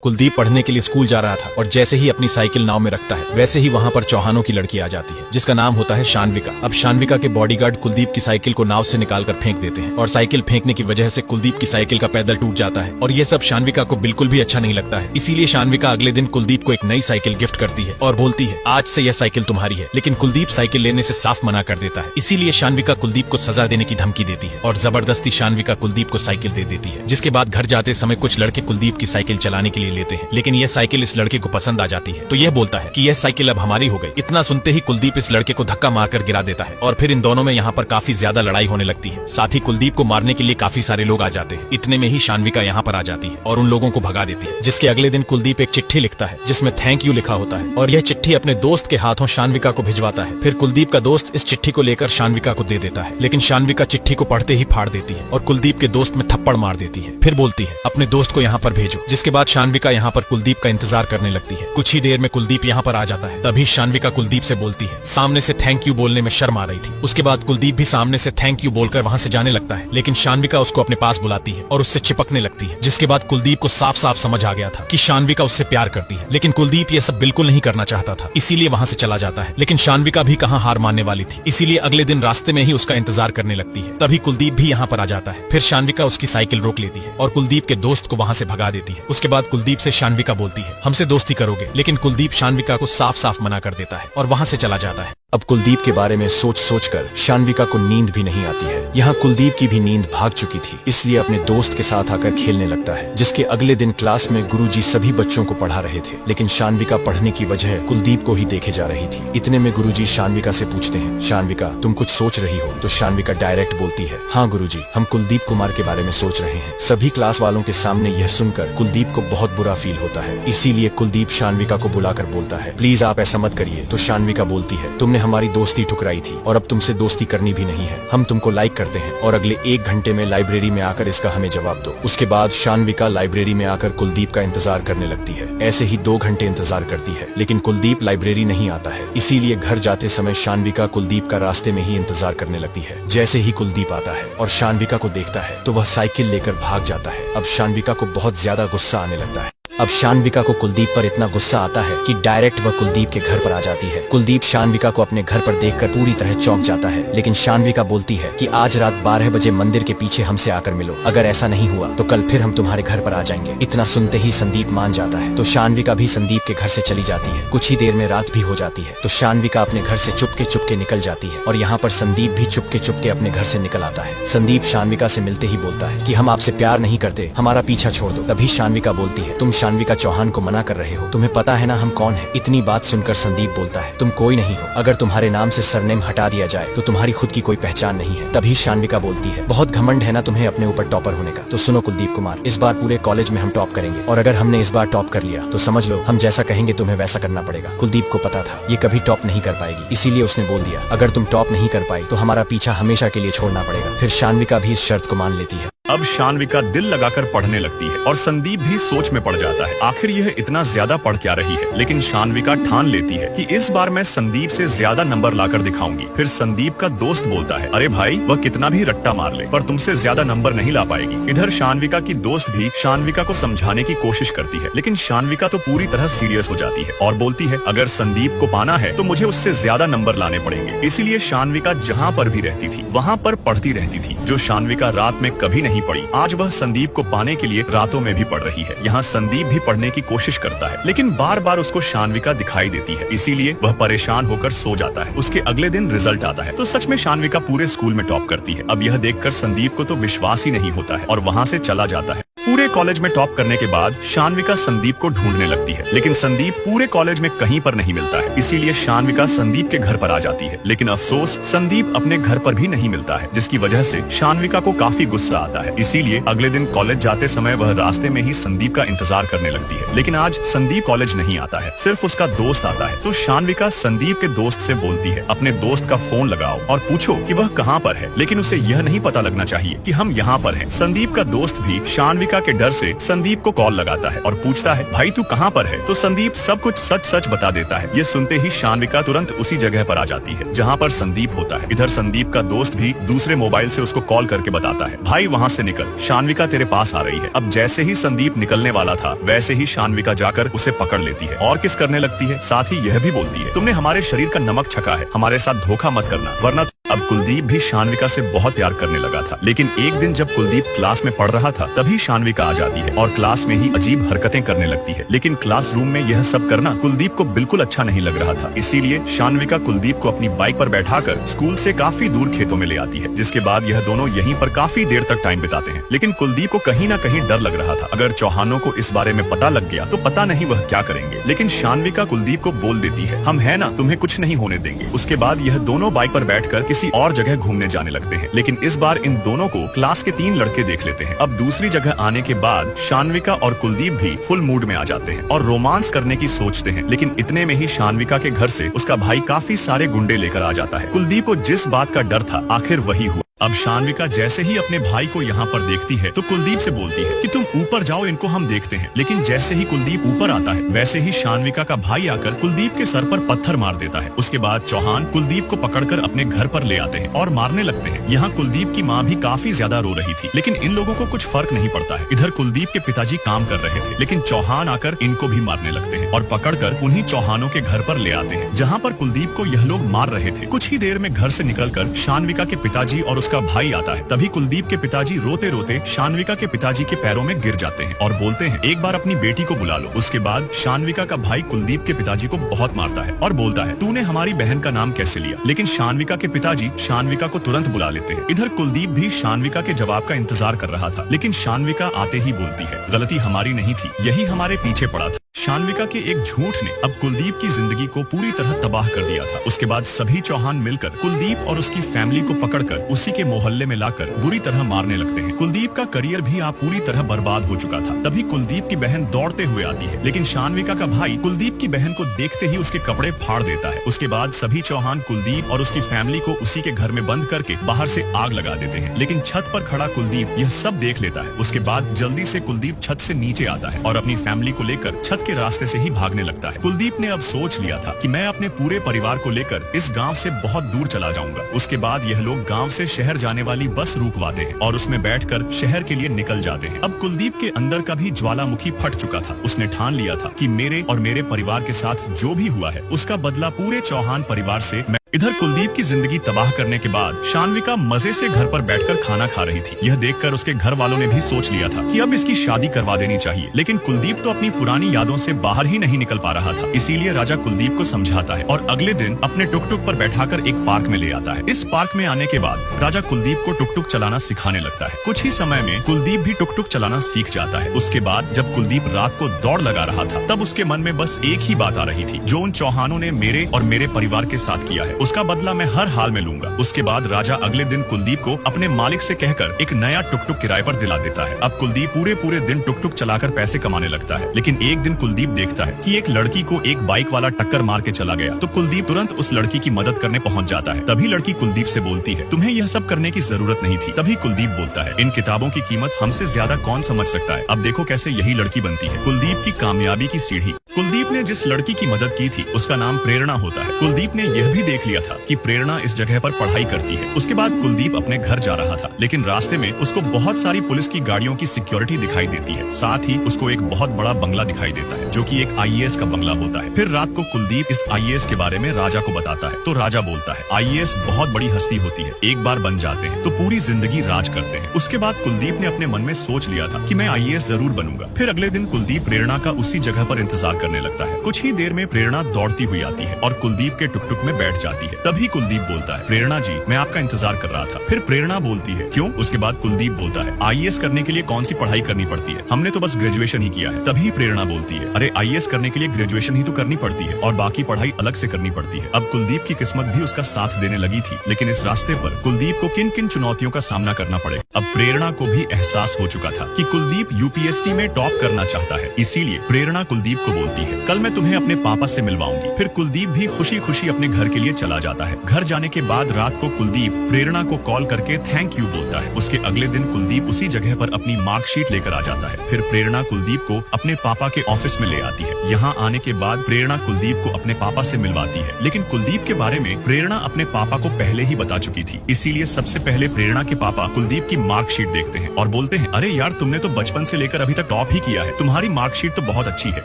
कुलदीप पढ़ने के लिए स्कूल जा रहा था और जैसे ही अपनी साइकिल नाव में रखता है वैसे ही वहाँ पर चौहानों की लड़की आ जाती है जिसका नाम होता है शानविका। अब शानविका के बॉडीगार्ड कुलदीप की साइकिल को नाव से निकालकर फेंक देते हैं और साइकिल फेंकने की वजह से कुलदीप की साइकिल का पैदल टूट जाता है और ये सब शानविका को बिल्कुल भी अच्छा नहीं लगता है। इसीलिए शानविका अगले दिन कुलदीप को एक नई साइकिल गिफ्ट करती है और बोलती है आज से यह साइकिल तुम्हारी है। लेकिन कुलदीप साइकिल लेने से साफ मना कर देता है। इसीलिए शानविका कुलदीप को सजा देने की धमकी देती है और जबरदस्ती शानविका कुलदीप को साइकिल दे देती है। जिसके बाद घर जाते समय कुछ लड़के कुलदीप की साइकिल चलाने के लिए लेते हैं, लेकिन यह साइकिल इस लड़के को पसंद आ जाती है तो यह बोलता है कि यह साइकिल अब हमारी हो गई। इतना सुनते ही कुलदीप इस लड़के को धक्का मारकर गिरा देता है और फिर इन दोनों में यहाँ पर काफी ज्यादा लड़ाई होने लगती है। साथ ही कुलदीप को मारने के लिए काफी सारे लोग आ जाते हैं। इतने में ही शानविका यहाँ पर आ जाती है और उन लोगों को भगा देती है। जिसके अगले दिन कुलदीप एक चिट्ठी लिखता है जिसमें थैंक यू लिखा होता है और यह चिट्ठी अपने दोस्त के हाथों शानविका को भिजवाता है। फिर कुलदीप का दोस्त इस चिट्ठी को लेकर शानविका को दे देता है, लेकिन शानविका चिट्ठी को पढ़ते ही फाड़ देती है और कुलदीप के दोस्त में थप्पड़ मार देती है। फिर बोलती है अपने दोस्त को यहाँ पर भेजो। जिसके बाद शानविका यहाँ पर कुलदीप का इंतजार करने लगती है। कुछ ही देर में कुलदीप यहाँ पर आ जाता है। तभी शानविका कुलदीप से बोलती है सामने से थैंक यू बोलने में शर्म आ रही थी। उसके बाद कुलदीप भी सामने से थैंक यू बोलकर वहाँ से जाने लगता है, लेकिन शानविका उसको अपने पास बुलाती है और उससे चिपकने लगती है। जिसके बाद कुलदीप को साफ साफ समझ आ गया था कि शानविका उससे प्यार करती है, लेकिन कुलदीप ये सब बिल्कुल नहीं करना चाहता था, इसीलिए वहाँ से चला जाता है। लेकिन शानविका भी कहाँ हार मानने वाली थी, इसीलिए अगले दिन रास्ते में ही उसका इंतजार करने लगती है। तभी कुलदीप भी यहाँ पर आ जाता है। फिर शानविका उसकी साइकिल रोक लेती है और कुलदीप के दोस्त को वहाँ से भगा देती है। उसके बाद कुलदीप से शानविका बोलती है हमसे दोस्ती करोगे, लेकिन कुलदीप शानविका को साफ साफ मना कर देता है और वहाँ से चला जाता है। अब कुलदीप के बारे में सोच सोच कर शानविका को नींद भी नहीं आती है। यहाँ कुलदीप की भी नींद भाग चुकी थी, इसलिए अपने दोस्त के साथ आकर खेलने लगता है। जिसके अगले दिन क्लास में गुरुजी सभी बच्चों को पढ़ा रहे थे, लेकिन शानविका पढ़ने की वजह कुलदीप को ही देखे जा रही थी। इतने में गुरुजी शानविका से पूछते हैं शानविका तुम कुछ सोच रही हो? तो शानविका डायरेक्ट बोलती है हाँ गुरुजी, हम कुलदीप कुमार के बारे में सोच रहे हैं। सभी क्लास वालों के सामने यह सुनकर कुलदीप को बहुत बुरा फील होता है। इसीलिए कुलदीप शानविका को बुलाकर बोलता है प्लीज आप ऐसा मत करिए। तो शानविका बोलती है तुमने हमारी दोस्ती ठुकराई थी और अब तुमसे दोस्ती करनी भी नहीं है। हम तुमको लाइक करते हैं और अगले 1 घंटे में लाइब्रेरी में आकर इसका हमें जवाब दो। उसके बाद शानविका लाइब्रेरी में आकर कुलदीप का इंतजार करने लगती है। ऐसे ही 2 घंटे इंतजार करती है, लेकिन कुलदीप लाइब्रेरी नहीं आता है। इसीलिए घर जाते समय शानविका कुलदीप का रास्ते में ही इंतजार करने लगती है। जैसे ही कुलदीप आता है और शानविका को देखता है तो वह साइकिल लेकर भाग जाता है। अब शानविका को बहुत ज्यादा गुस्सा आने लगता है। अब शानविका को कुलदीप पर इतना गुस्सा आता है कि डायरेक्ट वह कुलदीप के घर पर आ जाती है। कुलदीप शानविका को अपने घर पर देखकर पूरी तरह चौंक जाता है, लेकिन शानविका बोलती है कि आज रात 12 बजे मंदिर के पीछे हमसे आकर मिलो। अगर ऐसा नहीं हुआ तो कल फिर हम तुम्हारे घर पर आ जाएंगे। इतना सुनते ही संदीप मान जाता है, तो शानविका भी संदीप के घर से चली जाती है। कुछ ही देर में रात भी हो जाती है, तो शानविका अपने घर से चुपके निकल जाती है और यहाँ पर संदीप भी चुपके अपने घर से निकल आता है। संदीप शानविका से मिलते ही बोलता है कि हम आपसे प्यार नहीं करते, हमारा पीछा छोड़ दो। तभी शानविका बोलती है तुम शानविका चौहान को मना कर रहे हो, तुम्हें पता है ना हम कौन है? इतनी बात सुनकर संदीप बोलता है तुम कोई नहीं हो। अगर तुम्हारे नाम से सरनेम हटा दिया जाए तो तुम्हारी खुद की कोई पहचान नहीं है। तभी शानविका बोलती है बहुत घमंड है ना तुम्हें अपने ऊपर टॉपर होने का। तो सुनो कुलदीप कुमार, इस बार पूरे कॉलेज में हम टॉप करेंगे और अगर हमने इस बार टॉप कर लिया तो समझ लो हम जैसा कहेंगे तुम्हें वैसा करना पड़ेगा। कुलदीप को पता था ये कभी टॉप नहीं कर पाएगी, इसीलिए उसने बोल दिया अगर तुम टॉप नहीं कर पाई तो हमारा पीछा हमेशा के लिए छोड़ना पड़ेगा। फिर शानविका भी इस शर्त को मान लेती है। अब शानविका दिल लगाकर पढ़ने लगती है और संदीप भी सोच में पड़ जाता है आखिर यह इतना ज्यादा पढ़ क्या रही है। लेकिन शानविका ठान लेती है कि इस बार मैं संदीप से ज्यादा नंबर लाकर दिखाऊंगी। फिर संदीप का दोस्त बोलता है अरे भाई वह कितना भी रट्टा मार ले पर तुमसे ज्यादा नंबर नहीं ला पाएगी। इधर शानविका की दोस्त भी शानविका को समझाने की कोशिश करती है, लेकिन शानविका तो पूरी तरह सीरियस हो जाती है और बोलती है अगर संदीप को पाना है तो मुझे उससे ज्यादा नंबर लाने पड़ेंगे। इसीलिए शानविका जहाँ पर भी रहती थी वहाँ पर पढ़ती रहती थी, जो शानविका रात में कभी नहीं पढ़ी। आज वह संदीप को पाने के लिए रातों में भी पढ़ रही है। यहाँ संदीप भी पढ़ने की कोशिश करता है, लेकिन बार बार उसको शानविका दिखाई देती है, इसीलिए वह परेशान होकर सो जाता है। उसके अगले दिन रिजल्ट आता है तो सच में शानविका पूरे स्कूल में टॉप करती है। अब यह देखकर संदीप को तो विश्वास ही नहीं होता है और वहाँ से चला जाता है। पूरे कॉलेज में टॉप करने के बाद शानविका संदीप को ढूंढने लगती है, लेकिन संदीप पूरे कॉलेज में कहीं पर नहीं मिलता है। इसीलिए शानविका संदीप के घर पर आ जाती है, लेकिन अफसोस संदीप अपने घर पर भी नहीं मिलता है, जिसकी वजह से शानविका को काफी गुस्सा आता है। इसीलिए अगले दिन कॉलेज जाते समय वह रास्ते में ही संदीप का इंतजार करने लगती है, लेकिन आज संदीप कॉलेज नहीं आता है, सिर्फ उसका दोस्त आता है। तो शानविका संदीप के दोस्त से बोलती है अपने दोस्त का फोन लगाओ और पूछो कि वह कहाँ पर है, लेकिन उसे यह नहीं पता लगना चाहिए कि हम यहाँ पर हैं। संदीप का दोस्त भी शानविका शानविका के डर से संदीप को कॉल लगाता है और पूछता है, भाई तू कहाँ पर है? तो संदीप सब कुछ सच सच बता देता है। ये सुनते ही शानविका तुरंत उसी जगह पर आ जाती है जहाँ पर संदीप होता है। इधर संदीप का दोस्त भी दूसरे मोबाइल से उसको कॉल करके बताता है, भाई वहाँ से निकल, शानविका तेरे पास आ रही है। अब जैसे ही संदीप निकलने वाला था वैसे ही शानविका जाकर उसे पकड़ लेती है और किस करने लगती है। साथ ही यह भी बोलती है, तुमने हमारे शरीर का नमक छका है, हमारे साथ धोखा मत करना वरना। अब कुलदीप भी शानविका से बहुत प्यार करने लगा था, लेकिन एक दिन जब कुलदीप क्लास में पढ़ रहा था तभी शानविका आ जाती है और क्लास में ही अजीब हरकतें करने लगती है। लेकिन क्लासरूम में यह सब करना कुलदीप को बिल्कुल अच्छा नहीं लग रहा था, इसीलिए शानविका कुलदीप को अपनी बाइक पर बैठाकर स्कूल से काफी दूर खेतों में ले आती है, जिसके बाद यह दोनों यहीं पर काफी देर तक टाइम बिताते हैं। लेकिन कुलदीप को कहीं ना कहीं डर लग रहा था, अगर चौहानों को इस बारे में पता लग गया तो पता नहीं वह क्या करेंगे। लेकिन शानविका कुलदीप को बोल देती है, हम है ना, तुम्हें कुछ नहीं होने देंगे। उसके बाद यह दोनों बाइक पर बैठकर किसी और जगह घूमने जाने लगते हैं। लेकिन इस बार इन दोनों को क्लास के 3 लड़के देख लेते हैं। अब दूसरी जगह आने के बाद शानविका और कुलदीप भी फुल मूड में आ जाते हैं और रोमांस करने की सोचते हैं। लेकिन इतने में ही शानविका के घर से उसका भाई काफी सारे गुंडे लेकर आ जाता है। कुलदीप को जिस बात का डर था आखिर वही हुआ। अब शानविका जैसे ही अपने भाई को यहाँ पर देखती है तो कुलदीप से बोलती है कि तुम ऊपर जाओ, इनको हम देखते हैं। लेकिन जैसे ही कुलदीप ऊपर आता है वैसे ही शानविका का भाई आकर कुलदीप के सर पर पत्थर मार देता है। उसके बाद चौहान कुलदीप को पकड़कर अपने घर पर ले आते हैं और मारने लगते हैं। यहाँ कुलदीप की माँ भी काफी ज्यादा रो रही थी, लेकिन इन लोगों को कुछ फर्क नहीं पड़ता है। इधर कुलदीप के पिताजी काम कर रहे थे, लेकिन चौहान आकर इनको भी मारने लगते हैं और पकड़कर उन्हीं चौहानों के घर पर ले आते हैं जहाँ पर कुलदीप को यह लोग मार रहे थे। कुछ ही देर में घर से निकलकर शानविका के पिताजी और उसका भाई आता है। तभी कुलदीप के पिताजी रोते रोते शानविका के पिताजी के पैरों में गिर जाते हैं और बोलते हैं, एक बार अपनी बेटी को बुला लो। उसके बाद शानविका का भाई कुलदीप के पिताजी को बहुत मारता है और बोलता है, तूने हमारी बहन का नाम कैसे लिया? लेकिन शानविका के पिताजी शानविका को तुरंत बुला लेते हैं। इधर कुलदीप भी शानविका के जवाब का इंतजार कर रहा था, लेकिन शानविका आते ही बोलती है, गलती हमारी नहीं थी, यही हमारे पीछे पड़ा था। शानविका के एक झूठ ने अब कुलदीप की जिंदगी को पूरी तरह तबाह कर दिया था। उसके बाद सभी चौहान मिलकर कुलदीप और उसकी फैमिली को पकड़कर उसी के मोहल्ले में लाकर बुरी तरह मारने लगते हैं। कुलदीप का करियर भी आप पूरी तरह बर्बाद हो चुका था। तभी कुलदीप की बहन दौड़ते हुए आती है, लेकिन शानविका का भाई कुलदीप की बहन को देखते ही उसके कपड़े फाड़ देता है। उसके बाद सभी चौहान कुलदीप और उसकी फैमिली को उसी के घर में बंद करके बाहर से आग लगा देते हैं। लेकिन छत पर खड़ा कुलदीप यह सब देख लेता है। उसके बाद जल्दी से कुलदीप छत से नीचे आता है और अपनी फैमिली को लेकर छत के रास्ते से ही भागने लगता है। कुलदीप ने अब सोच लिया था कि मैं अपने पूरे परिवार को लेकर इस गांव से बहुत दूर चला जाऊंगा। उसके बाद यह लोग गांव से शहर जाने वाली बस रुकवाते हैं और उसमें बैठकर शहर के लिए निकल जाते हैं। अब कुलदीप के अंदर का भी ज्वालामुखी फट चुका था। उसने ठान लिया था कि मेरे और मेरे परिवार के साथ जो भी हुआ है उसका बदला पूरे चौहान परिवार से मैं। इधर कुलदीप की जिंदगी तबाह करने के बाद शानविका मजे से घर पर बैठकर खाना खा रही थी। यह देखकर उसके घर वालों ने भी सोच लिया था कि अब इसकी शादी करवा देनी चाहिए। लेकिन कुलदीप तो अपनी पुरानी यादों से बाहर ही नहीं निकल पा रहा था, इसीलिए राजा कुलदीप को समझाता है और अगले दिन अपने टुक टुक पर बैठाकर एक पार्क में ले आता है। इस पार्क में आने के बाद राजा कुलदीप को टुक टुक चलाना सिखाने लगता है। कुछ ही समय में कुलदीप भी टुक टुक चलाना सीख जाता है। उसके बाद जब कुलदीप रात को दौड़ लगा रहा था तब उसके मन में बस एक ही बात आ रही थी, जो उन चौहानों ने मेरे और मेरे परिवार के साथ किया है उसका बदला मैं हर हाल में लूंगा। उसके बाद राजा अगले दिन कुलदीप को अपने मालिक से कहकर एक नया टुक टुक किराए पर दिला देता है। अब कुलदीप पूरे दिन टुक टुक चलाकर पैसे कमाने लगता है। लेकिन एक दिन कुलदीप देखता है कि एक लड़की को एक बाइक वाला टक्कर मार के चला गया, तो कुलदीप तुरंत उस लड़की की मदद करने पहुंच जाता है। तभी लड़की कुलदीप से बोलती है, तुम्हें यह सब करने की जरूरत नहीं थी। तभी कुलदीप बोलता है, इन किताबों की कीमत हमसे ज्यादा कौन समझ सकता है। अब देखो कैसे यही लड़की बनती है कुलदीप की कामयाबी की सीढ़ी। कुलदीप ने जिस लड़की की मदद की थी उसका नाम प्रेरणा होता है। कुलदीप ने यह भी देख लिया था कि प्रेरणा इस जगह पर पढ़ाई करती है। उसके बाद कुलदीप अपने घर जा रहा था, लेकिन रास्ते में उसको बहुत सारी पुलिस की गाड़ियों की सिक्योरिटी दिखाई देती है। साथ ही उसको एक बहुत बड़ा बंगला दिखाई देता है, जो कि एक आईएएस का बंगला होता है। फिर रात को कुलदीप इस आईएएस के बारे में राजा को बताता है, तो राजा बोलता है, आईएएस बहुत बड़ी हस्ती होती है, एक बार बन जाते हैं तो पूरी जिंदगी राज करते हैं। उसके बाद कुलदीप ने अपने मन में सोच लिया था कि मैं आईएएस जरूर बनूंगा। फिर अगले दिन कुलदीप प्रेरणा का उसी जगह पर इंतजार करने लगता है। कुछ ही देर में प्रेरणा दौड़ती हुई आती है और कुलदीप के टुक टुक में बैठ जाती है। तभी कुलदीप बोलता है, प्रेरणा जी मैं आपका इंतजार कर रहा था। फिर प्रेरणा बोलती है, क्यों? उसके बाद कुलदीप बोलता है, आईएएस करने के लिए कौन सी पढ़ाई करनी पड़ती है, हमने तो बस ग्रेजुएशन ही किया है। तभी प्रेरणा बोलती है, अरे आईएएस करने के लिए ग्रेजुएशन ही तो करनी पड़ती है और बाकी पढ़ाई अलग से करनी पड़ती है। अब कुलदीप की किस्मत भी उसका साथ देने लगी थी, लेकिन इस रास्ते पर कुलदीप को किन किन चुनौतियों का सामना करना पड़ेगा। अब प्रेरणा को भी एहसास हो चुका था कि कुलदीप यूपीएससी में टॉप करना चाहता है। इसीलिए प्रेरणा कुलदीप को बोलती है, कल मैं तुम्हें अपने पापा से मिलवाऊंगी। फिर कुलदीप भी खुशी खुशी अपने घर के लिए चला जाता है। घर जाने के बाद रात को कुलदीप प्रेरणा को कॉल करके थैंक यू बोलता है। उसके अगले दिन कुलदीप उसी जगह पर अपनी मार्कशीट लेकर आ जाता है। फिर प्रेरणा कुलदीप को अपने पापा के ऑफिस में ले आती है। यहाँ आने के बाद प्रेरणा कुलदीप को अपने पापा से मिलवाती है, लेकिन कुलदीप के बारे में प्रेरणा अपने पापा को पहले ही बता चुकी थी। इसीलिए सबसे पहले प्रेरणा के पापा कुलदीप की मार्कशीट देखते हैं और बोलते हैं, अरे यार, तुमने तो बचपन से लेकर अभी तक टॉप ही किया है। तुम्हारी मार्कशीट तो बहुत अच्छी है,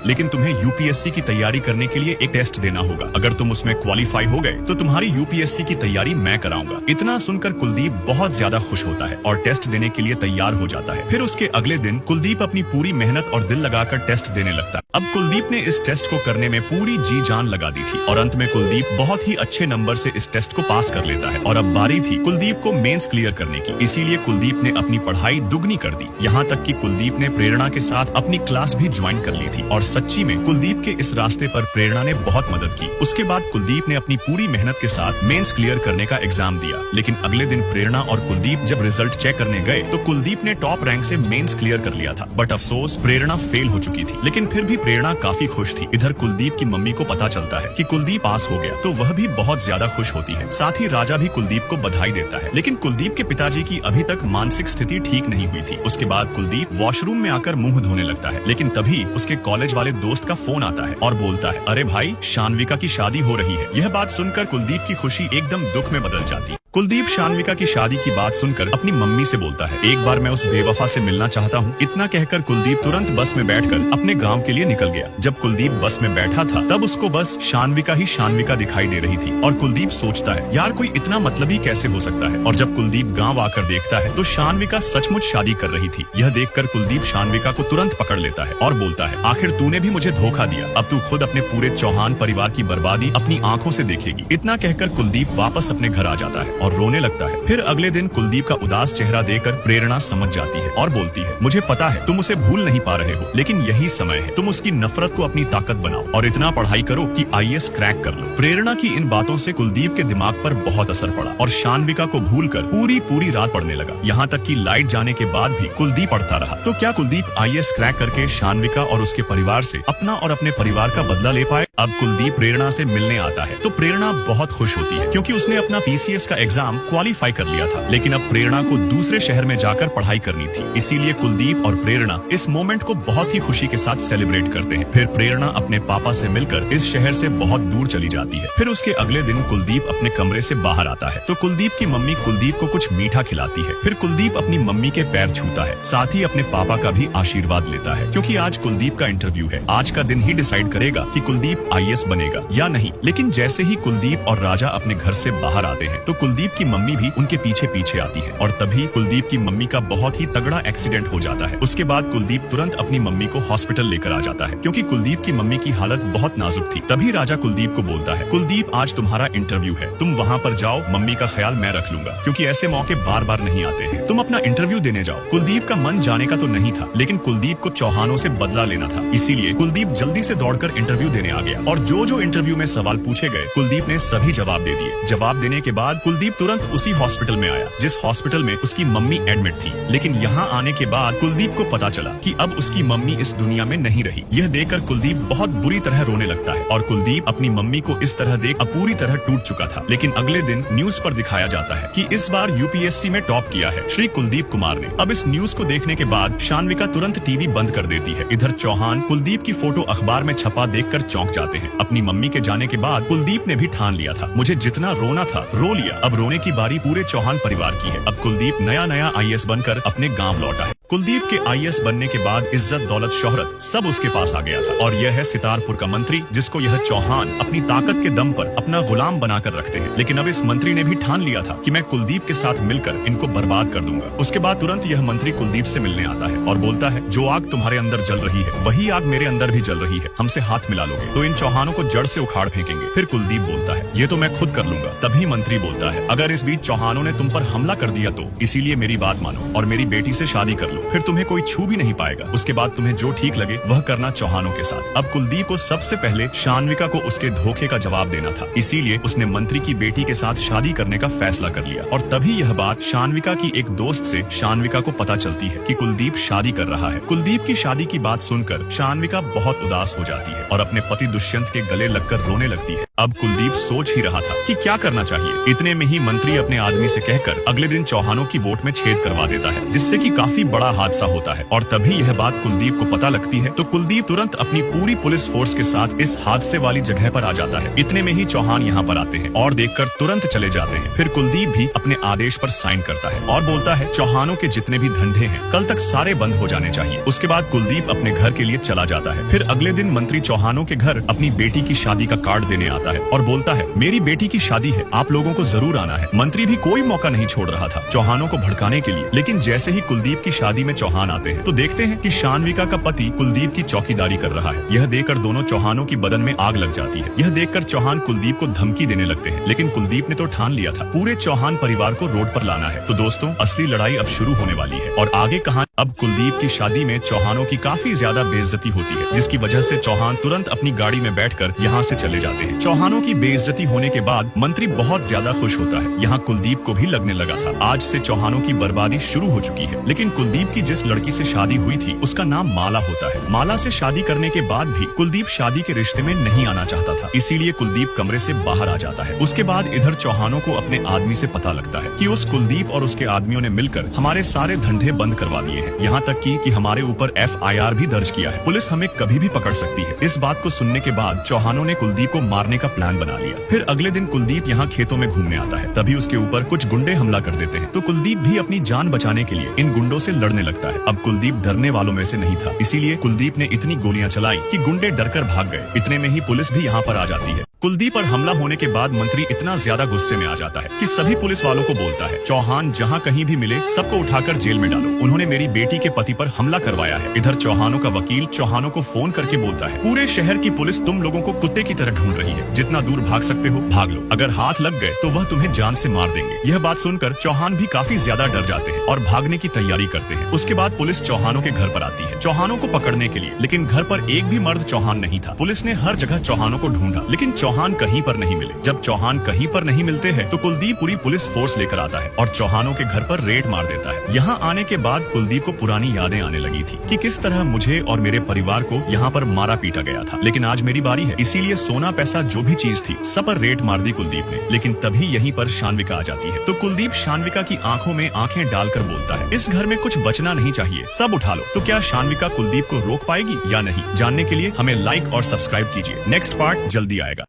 लेकिन तुम्हें यूपीएससी की तैयारी करने के लिए एक टेस्ट देना होगा। अगर तुम उसमें क्वालिफाई हो गए तो तुम्हारी यूपीएससी की तैयारी मैं कराऊंगा। इतना सुनकर कुलदीप बहुत ज्यादा खुश होता है और टेस्ट देने के लिए तैयार हो जाता है। फिर उसके अगले दिन कुलदीप अपनी पूरी मेहनत और दिल लगाकर टेस्ट देने लगता है। अब कुलदीप ने इस टेस्ट को करने में पूरी जी जान लगा दी थी और अंत में कुलदीप बहुत ही अच्छे नंबर से इस टेस्ट को पास कर लेता है। और अब बारी थी कुलदीप को मेंस क्लियर करने की। इसीलिए कुलदीप ने अपनी पढ़ाई दुगनी कर दी। यहाँ तक कि कुलदीप ने प्रेरणा के साथ अपनी क्लास भी ज्वाइन कर ली थी। और सच्ची में कुलदीप के इस रास्ते पर प्रेरणा ने बहुत मदद की। उसके बाद कुलदीप ने अपनी पूरी मेहनत के साथ मेंस क्लियर करने का एग्जाम दिया। लेकिन अगले दिन प्रेरणा और कुलदीप जब रिजल्ट चेक करने गए तो कुलदीप ने टॉप रैंक से मेंस क्लियर कर लिया था। बट अफसोस, प्रेरणा फेल हो चुकी थी। लेकिन फिर भी प्रेरणा काफी खुश थी। इधर कुलदीप की मम्मी को पता चलता है कि कुलदीप पास हो गया तो वह भी बहुत ज्यादा खुश होती है। साथ ही राजा भी कुलदीप को बधाई देता है। लेकिन कुलदीप के पिताजी की अभी तक मानसिक स्थिति ठीक नहीं हुई थी। उसके बाद कुलदीप वॉशरूम में आकर मुंह धोने लगता है। लेकिन तभी उसके कॉलेज वाले दोस्त का फोन आता है और बोलता है, अरे भाई, शानविका की शादी हो रही है। यह बात सुनकर कुलदीप की खुशी एकदम दुख में बदल जाती है। कुलदीप शानविका की शादी की बात सुनकर अपनी मम्मी से बोलता है, एक बार मैं उस बेवफा से मिलना चाहता हूँ। इतना कहकर कुलदीप तुरंत बस में बैठकर अपने गांव के लिए निकल गया। जब कुलदीप बस में बैठा था तब उसको बस शानविका ही शानविका दिखाई दे रही थी और कुलदीप सोचता है, यार, कोई इतना मतलबी कैसे हो सकता है। और जब कुलदीप गाँव आकर देखता है तो शानविका सचमुच शादी कर रही थी। यह देखकर कुलदीप शानविका को तुरंत पकड़ लेता है और बोलता है, आखिर तूने भी मुझे धोखा दिया। अब तू खुद अपने पूरे चौहान परिवार की बर्बादी अपनी आंखों से देखेगी। इतना कहकर कुलदीप वापस अपने घर आ जाता है और रोने लगता है। फिर अगले दिन कुलदीप का उदास चेहरा देखकर प्रेरणा समझ जाती है और बोलती है, मुझे पता है तुम उसे भूल नहीं पा रहे हो, लेकिन यही समय है। तुम उसकी नफरत को अपनी ताकत बनाओ और इतना पढ़ाई करो कि आईएएस क्रैक कर लो। प्रेरणा की इन बातों से कुलदीप के दिमाग पर बहुत असर पड़ा और शानविका को भूलकर पूरी रात पढ़ने लगा। यहाँ तक कि लाइट जाने के बाद भी कुलदीप पढ़ता रहा। तो क्या कुलदीप आईएएस क्रैक करके शानविका और उसके परिवार से अपना और अपने परिवार का बदला ले पाए? अब कुलदीप प्रेरणा से मिलने आता है तो प्रेरणा बहुत खुश होती है क्योंकि उसने अपना पीसीएस का एग्जाम क्वालिफाई कर लिया था। लेकिन अब प्रेरणा को दूसरे शहर में जाकर पढ़ाई करनी थी। इसीलिए कुलदीप और प्रेरणा इस मोमेंट को बहुत ही खुशी के साथ सेलिब्रेट करते हैं। फिर प्रेरणा अपने पापा से मिलकर इस शहर से बहुत दूर चली जाती है। फिर उसके अगले दिन कुलदीप अपने कमरे से बाहर आता है तो कुलदीप की मम्मी कुलदीप को कुछ मीठा खिलाती है। फिर कुलदीप अपनी मम्मी के पैर छूता है, साथ ही अपने पापा का भी आशीर्वाद लेता है क्योंकि आज कुलदीप का इंटरव्यू है। आज का दिन ही डिसाइड करेगा कि कुलदीप आईएएस बनेगा या नहीं। लेकिन जैसे ही कुलदीप और राजा अपने घर से बाहर आते हैं तो कुलदीप की मम्मी भी उनके पीछे आती है और तभी कुलदीप की मम्मी का बहुत ही तगड़ा एक्सीडेंट हो जाता है। उसके बाद कुलदीप तुरंत अपनी मम्मी को हॉस्पिटल लेकर आ जाता है क्योंकि कुलदीप की मम्मी की हालत बहुत नाजुक थी। तभी राजा कुलदीप को बोलता है, कुलदीप, आज तुम्हारा इंटरव्यू है, तुम वहाँ पर जाओ, मम्मी का ख्याल मैं रख लूंगा क्योंकि ऐसे मौके बार बार नहीं आते हैं। तुम अपना इंटरव्यू देने जाओ। कुलदीप का मन जाने का तो नहीं था, लेकिन कुलदीप को चौहानों से बदला लेना था। इसीलिए कुलदीप जल्दी से दौड़कर इंटरव्यू देने आ गया और जो इंटरव्यू में सवाल पूछे गए कुलदीप ने सभी जवाब दे दिए। जवाब देने के बाद कुलदीप तुरंत उसी हॉस्पिटल में आया जिस हॉस्पिटल में उसकी मम्मी एडमिट थी। लेकिन यहाँ आने के बाद कुलदीप को पता चला कि अब उसकी मम्मी इस दुनिया में नहीं रही। यह देखकर कुलदीप बहुत बुरी तरह रोने लगता है और कुलदीप अपनी मम्मी को इस तरह देख अब पूरी तरह टूट चुका था। लेकिन अगले दिन न्यूज पर दिखाया जाता है कि इस बार यूपीएससी में टॉप किया है श्री कुलदीप कुमार ने। अब इस न्यूज को देखने के बाद शानविका तुरंत टीवी बंद कर देती है। इधर चौहान कुलदीप की फोटो अखबार में छपा देखकर चौंक जाते हैं। अपनी मम्मी के जाने के बाद कुलदीप ने भी ठान लिया था, मुझे जितना रोना था रो लिया। अब रोने की बारी पूरे चौहान परिवार की है। अब कुलदीप नया आईएएस बनकर अपने गांव लौटा है। कुलदीप के आईएएस बनने के बाद इज्जत, दौलत, शोहरत सब उसके पास आ गया था और यह है सितारपुर का मंत्री जिसको यह चौहान अपनी ताकत के दम पर अपना गुलाम बनाकर रखते हैं। लेकिन अब इस मंत्री ने भी ठान लिया था कि मैं कुलदीप के साथ मिलकर इनको बर्बाद कर दूंगा। उसके बाद तुरंत यह मंत्री कुलदीप से मिलने आता है और बोलता है, जो आग तुम्हारे अंदर जल रही है वही आग मेरे अंदर भी जल रही है, हमसे हाथ मिला लोगे तो इन चौहानों को जड़ से उखाड़ फेंकेंगे। फिर कुलदीप बोलता है, ये तो मैं खुद कर लूंगा। तभी मंत्री बोलता है, अगर इस बीच चौहानों ने तुम पर हमला कर दिया तो इसीलिए मेरी बात मानो और मेरी बेटी से शादी कर लो। लो, फिर तुम्हें कोई छू भी नहीं पाएगा। उसके बाद तुम्हें जो ठीक लगे वह करना चौहानों के साथ। अब कुलदीप को सबसे पहले शान्विका को उसके धोखे का जवाब देना था, इसीलिए उसने मंत्री की बेटी के साथ शादी करने का फैसला कर लिया। और तभी यह बात शान्विका की एक दोस्त से शान्विका को पता चलती है कि कुलदीप शादी कर रहा है। कुलदीप की शादी की बात सुनकर शान्विका बहुत उदास हो जाती है और अपने पति दुष्यंत के गले लगकर रोने लगती है। अब कुलदीप सोच ही रहा था कि क्या करना चाहिए। इतने में ही मंत्री अपने आदमी से कहकर अगले दिन चौहानों की वोट में छेद करवा देता है, जिससे कि काफी बड़ा हादसा होता है। और तभी यह बात कुलदीप को पता लगती है तो कुलदीप तुरंत अपनी पूरी पुलिस फोर्स के साथ इस हादसे वाली जगह पर आ जाता है। इतने में ही चौहान यहाँ पर आते हैं और देखकर तुरंत चले जाते हैं। फिर कुलदीप भी अपने आदेश पर साइन करता है और बोलता है चौहानों के जितने भी धंधे हैं कल तक सारे बंद हो जाने चाहिए। उसके बाद कुलदीप अपने घर के लिए चला जाता है। फिर अगले दिन मंत्री चौहानों के घर अपनी बेटी की शादी का कार्ड देने आता है और बोलता है मेरी बेटी की शादी है, आप लोगों को जरूर आना है। मंत्री भी कोई मौका नहीं छोड़ रहा था चौहानों को भड़काने के लिए। लेकिन जैसे ही कुलदीप की शादी में चौहान आते हैं तो देखते हैं कि शान्विका का पति कुलदीप की चौकीदारी कर रहा है। यह देखकर दोनों चौहानों की बदन में आग लग जाती है। यह देखकर चौहान कुलदीप को धमकी देने लगते हैं, लेकिन कुलदीप ने तो ठान लिया था पूरे चौहान परिवार को रोड पर लाना है। तो दोस्तों असली लड़ाई अब शुरू होने वाली है और आगे कहानी। अब कुलदीप की शादी में चौहानों की काफी ज्यादा बेइज्जती होती है, जिसकी वजह से चौहान तुरंत अपनी गाड़ी में बैठकर यहाँ से चले जाते हैं। चौहानों की बेइज्जती होने के बाद मंत्री बहुत ज्यादा खुश होता है। यहाँ कुलदीप को भी लगने लगा था आज से चौहानों की बर्बादी शुरू हो चुकी है। लेकिन कुलदीप की जिस लड़की से शादी हुई थी उसका नाम माला होता है। माला से शादी करने के बाद भी कुलदीप शादी के रिश्ते में नहीं आना चाहता था, इसीलिए कुलदीप कमरे से बाहर आ जाता है। उसके बाद इधर चौहानों को अपने आदमी से पता लगता है कि उस कुलदीप और उसके आदमियों ने मिलकर हमारे सारे धंधे बंद करवा दिए हैं, यहाँ तक कि हमारे ऊपर FIR भी दर्ज किया है। पुलिस हमें कभी भी पकड़ सकती है। इस बात को सुनने के बाद चौहानों ने कुलदीप को मारने का प्लान बना लिया। फिर अगले दिन कुलदीप यहाँ खेतों में घूमने आता है, तभी उसके ऊपर कुछ गुंडे हमला कर देते हैं। तो कुलदीप भी अपनी जान बचाने के लिए इन गुंडों से लड़ने लगता है। अब कुलदीप डरने वालों में से नहीं था, इसीलिए कुलदीप ने इतनी गोलियां चलाई कि गुंडे डरकर भाग गए। इतने में ही पुलिस भी यहाँ पर आ जाती है। कुलदीप पर हमला होने के बाद मंत्री इतना ज्यादा गुस्से में आ जाता है कि सभी पुलिस वालों को बोलता है चौहान जहाँ कहीं भी मिले सबको उठाकर जेल में डालो, उन्होंने मेरी बेटी के पति पर हमला करवाया है। इधर चौहानों का वकील चौहानों को फोन करके बोलता है पूरे शहर की पुलिस तुम लोगों को कुत्ते की तरह ढूंढ रही है, जितना दूर भाग सकते हो भाग लो, अगर हाथ लग गए तो वह तुम्हें जान से मार देंगे। यह बात सुनकर चौहान भी काफी ज्यादा डर जाते हैं और भागने की तैयारी करते हैं। उसके बाद पुलिस चौहानों के घर पर आती है चौहानों को पकड़ने के लिए, लेकिन घर पर एक भी मर्द चौहान नहीं था। पुलिस ने हर जगह चौहानों को ढूंढा, लेकिन चौहान कहीं पर नहीं मिले। जब चौहान कहीं पर नहीं मिलते हैं तो कुलदीप पूरी पुलिस फोर्स लेकर आता है और चौहानों के घर पर रेड मार देता है। यहाँ आने के बाद कुलदीप को पुरानी यादें आने लगी थी कि किस तरह मुझे और मेरे परिवार को यहाँ पर मारा पीटा गया था, लेकिन आज मेरी बारी है, इसीलिए सोना पैसा जो भी चीज थी सब पर रेड मार दी कुलदीप ने। लेकिन तभी यहीं पर शान्विका आ जाती है। तो कुलदीप शान्विका की आंखों में आंखें डालकर बोलता है इस घर में कुछ बचना नहीं चाहिए, सब उठा लो। तो क्या शान्विका कुलदीप को रोक पाएगी या नहीं, जानने के लिए हमें लाइक और सब्सक्राइब कीजिए। नेक्स्ट पार्ट जल्दी आएगा।